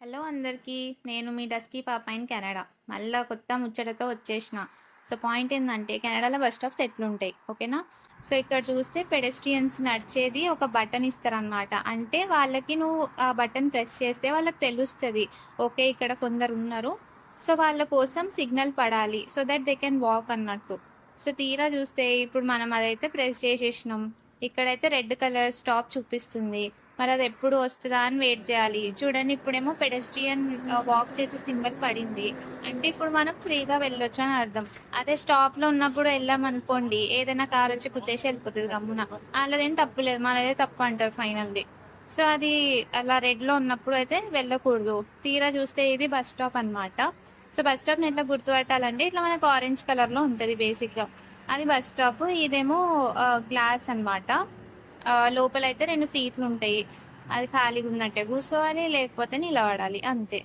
Hello అందరికీ. నేను మీ dusky పాప ఇన్ కెనడా. మళ్ళా కొత్త ముచ్చటతో వచ్చేసిన. సో పాయింట్ ఏందంటే కెనడాలో బస్ స్టాప్స్ ఎట్లుంటాయి ఓకేనా. సో ఇక్కడ చూస్తే పెడెస్ట్రియన్స్ నడిచేది ఒక బటన్ ఇస్తారనమాట. అంటే వాళ్ళకి నువ్వు ఆ బటన్ ప్రెస్ చేస్తే వాళ్ళకి తెలుస్తుంది ఓకే ఇక్కడ కొందరు ఉన్నారు. సో వాళ్ళ కోసం సిగ్నల్ పడాలి so that they can walk అన్నట్టు. సో తీరా చూస్తే ఇప్పుడు మనం అదైతే ప్రెస్ చేసేసినాం. ఇక్కడైతే రెడ్ కలర్ స్టాప్ చూపిస్తుంది. మరి అది ఎప్పుడు వస్తదా అని వెయిట్ చేయాలి. చూడండి ఇప్పుడేమో పెడెస్ట్రియన్ వాక్ చేసే సింబల్ పడింది. అంటే ఇప్పుడు మనం ఫ్రీగా వెళ్ళొచ్చు అని అర్థం. అదే స్టాప్ లో ఉన్నప్పుడు వెళ్ళామనుకోండి ఏదైనా కార్ వచ్చి గుద్దేసి వెళ్ళిపోతుంది గమ్మున. వాళ్ళదేం తప్పు లేదు, మనదే తప్పు అంటారు ఫైనల్లీ. సో అది అలా రెడ్ లో ఉన్నప్పుడు అయితే వెళ్ళకూడదు. తీరా చూస్తే ఇది బస్ స్టాప్ అన్నమాట. సో బస్ స్టాప్ ని ఎట్లా గుర్తుపట్టాలంటే ఇట్లా మనకు ఆరెంజ్ కలర్ లో ఉంటది బేసిక్ గా. అది బస్ స్టాప్. ఇదేమో గ్లాస్ అన్నమాట. లోపలైతే 2 సీట్లు ఉంటాయి. అది ఖాళీగా ఉన్నట్టే కూర్చోవాలి లేకపోతే నిలబడాలి అంతే.